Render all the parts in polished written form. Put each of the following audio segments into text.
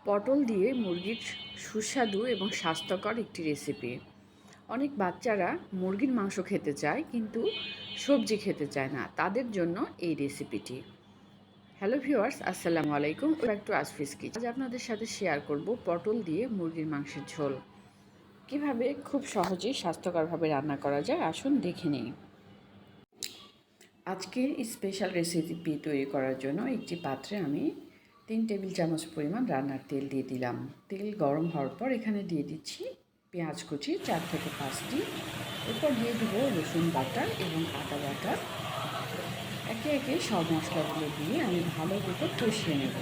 পটল দিয়ে মুরগির সুস্বাদু এবং স্বাস্থ্যকর একটি রেসিপি। অনেক বাচ্চারা মুরগির মাংস খেতে চায় কিন্তু সবজি খেতে চায় না, তাদের জন্য এই রেসিপিটি। হ্যালো ভিউয়ার্স, আসসালামু আলাইকুম। Back to আসফিস kitchen. আজ আপনাদের সাথে শেয়ার করব পটল দিয়ে মুরগির মাংসের ঝোল কিভাবে খুব সহজেই স্বাস্থ্যকরভাবে রান্না করা যায়। আসুন দেখে নিই। আজকের স্পেশাল রেসিপি তৈরি করার জন্য একটি পাত্রে আমি 3 টেবিল চামচ পরিমাণ রান্নার তেল দিয়ে দিলাম। তেল গরম হওয়ার পর এখানে দিয়ে দিচ্ছি পেঁয়াজ কুচি 4 থেকে 5টি। এরপর দিয়ে দেবো রসুন বাটা এবং আদা বাটা। একে একে সব মশলাগুলো দিয়ে আমি ভালো করে কষিয়ে নেব।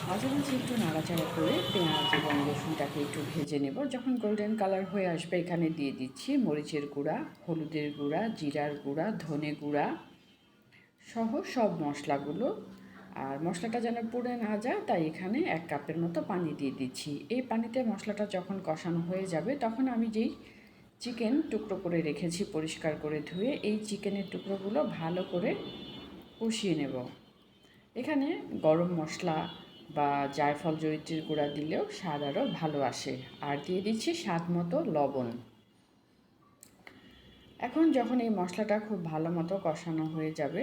মাঝে মাঝে একটু নাড়াচাড়া করে পেঁয়াজ এবং রসুনটাকে একটু ভেজে নেব। যখন গোল্ডেন কালার হয়ে আসবে এখানে দিয়ে দিচ্ছি মরিচের গুঁড়া, হলুদের গুঁড়া, জিরার গুঁড়া, ধনে গুঁড়া সহ সব মশলাগুলো। আর মশলাটা যেন পুড়ে না যায় তাই এখানে 1 কাপের মতো পানি দিয়ে দিচ্ছি। এই পানিতে মশলাটা যখন কষানো হয়ে যাবে তখন আমি যেই চিকেন টুকরো করে রেখেছি পরিষ্কার করে ধুয়ে, এই চিকেনের টুকরোগুলো ভালো করে কষিয়ে নেব। এখানে গরম মশলা বা জায়ফল জয়িত্রীর গুঁড়া দিলেও স্বাদ আরও ভালো আসে। আর দিয়ে দিচ্ছি স্বাদ মতো লবণ। এখন যখন এই মশলাটা খুব ভালো মতো কষানো হয়ে যাবে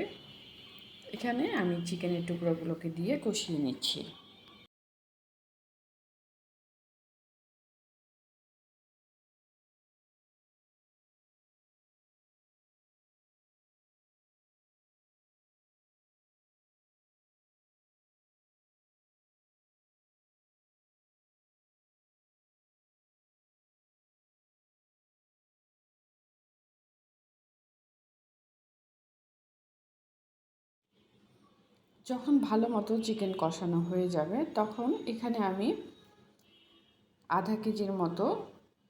এখানে আমি চিকেনের টুকরোগুলোকে দিয়ে কষিয়ে নিচ্ছি। যখন ভালো মতো চিকেন কষানো হয়ে যাবে তখন এখানে আমি আধা কেজির মতো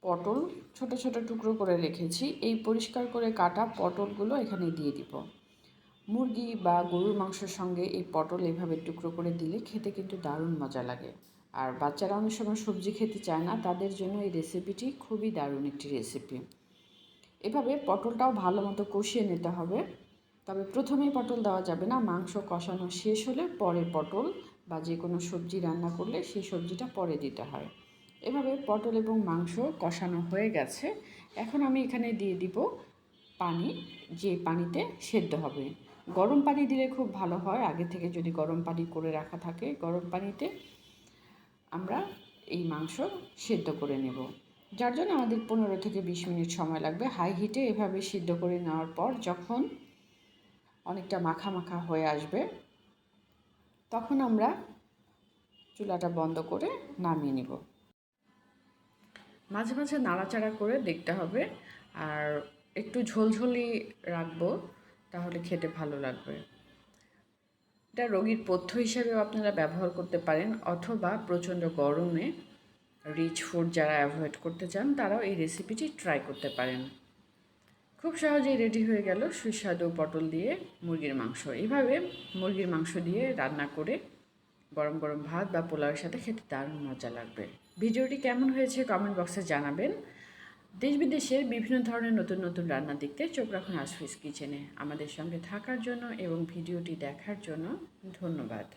পটল ছোট ছোট টুকরো করে রেখেছি। এই পরিষ্কার করে কাটা পটলগুলো এখানে দিয়ে দিব। মুরগি বা গরুর মাংসের সঙ্গে এই পটল এভাবে টুকরো করে দিলে খেতে কিন্তু দারুণ মজা লাগে। আর বাচ্চারা অনেক সময় সবজি খেতে চায় না, তাদের জন্য এই রেসিপিটি খুবই দারুণ একটি রেসিপি। এভাবে পটলটাও ভালো মতো কষিয়ে নিতে হবে। তবে প্রথমেই পটল দেওয়া যাবে না, মাংস কষানো শেষ হলে পরে পটল বা যে কোনো সবজি রান্না করলে সেই সবজিটা পরে দিতে হয়। এভাবে পটল এবং মাংস কষানো হয়ে গেছে। এখন আমি এখানে দিয়ে দিব পানি, যে পানিতে সেদ্ধ হবে। গরম পানি দিলে খুব ভালো হয়। আগে থেকে যদি গরম পানি করে রাখা থাকে, গরম পানিতে আমরা এই মাংস সেদ্ধ করে নেব, যার জন্য আমাদের 15 থেকে 20 মিনিট সময় লাগবে। হাই হিটে এভাবে সিদ্ধ করে নেওয়ার পর যখন অনেকটা মাখা মাখা হয়ে আসবে তখন আমরা চুলাটা বন্ধ করে নামিয়ে নেব। মাঝে মাঝে নাড়াচাড়া করে দেখতে হবে, আর একটু ঝোলঝোলি রাখবো, তাহলে খেতে ভালো লাগবে। এটা রোগীর পথ্য হিসেবেও আপনারা ব্যবহার করতে পারেন, অথবা প্রচণ্ড গরমে রিচ ফুড যারা অ্যাভয়েড করতে চান তারাও এই রেসিপিটি ট্রাই করতে পারেন। খুব সহজেই রেডি হয়ে গেল সুস্বাদু পটল দিয়ে মুরগির মাংস। এইভাবে মুরগির মাংস দিয়ে রান্না করে গরম গরম ভাত বা পোলাওয়ের সাথে খেতে দারুণ মজা লাগবে। ভিডিওটি কেমন হয়েছে কমেন্ট বক্সে জানাবেন। দেশ বিদেশের বিভিন্ন ধরনের নতুন নতুন রান্না দেখতে চোখ রাখুন আসফিস কিচেনে। আমাদের সঙ্গে থাকার জন্য এবং ভিডিওটি দেখার জন্য ধন্যবাদ।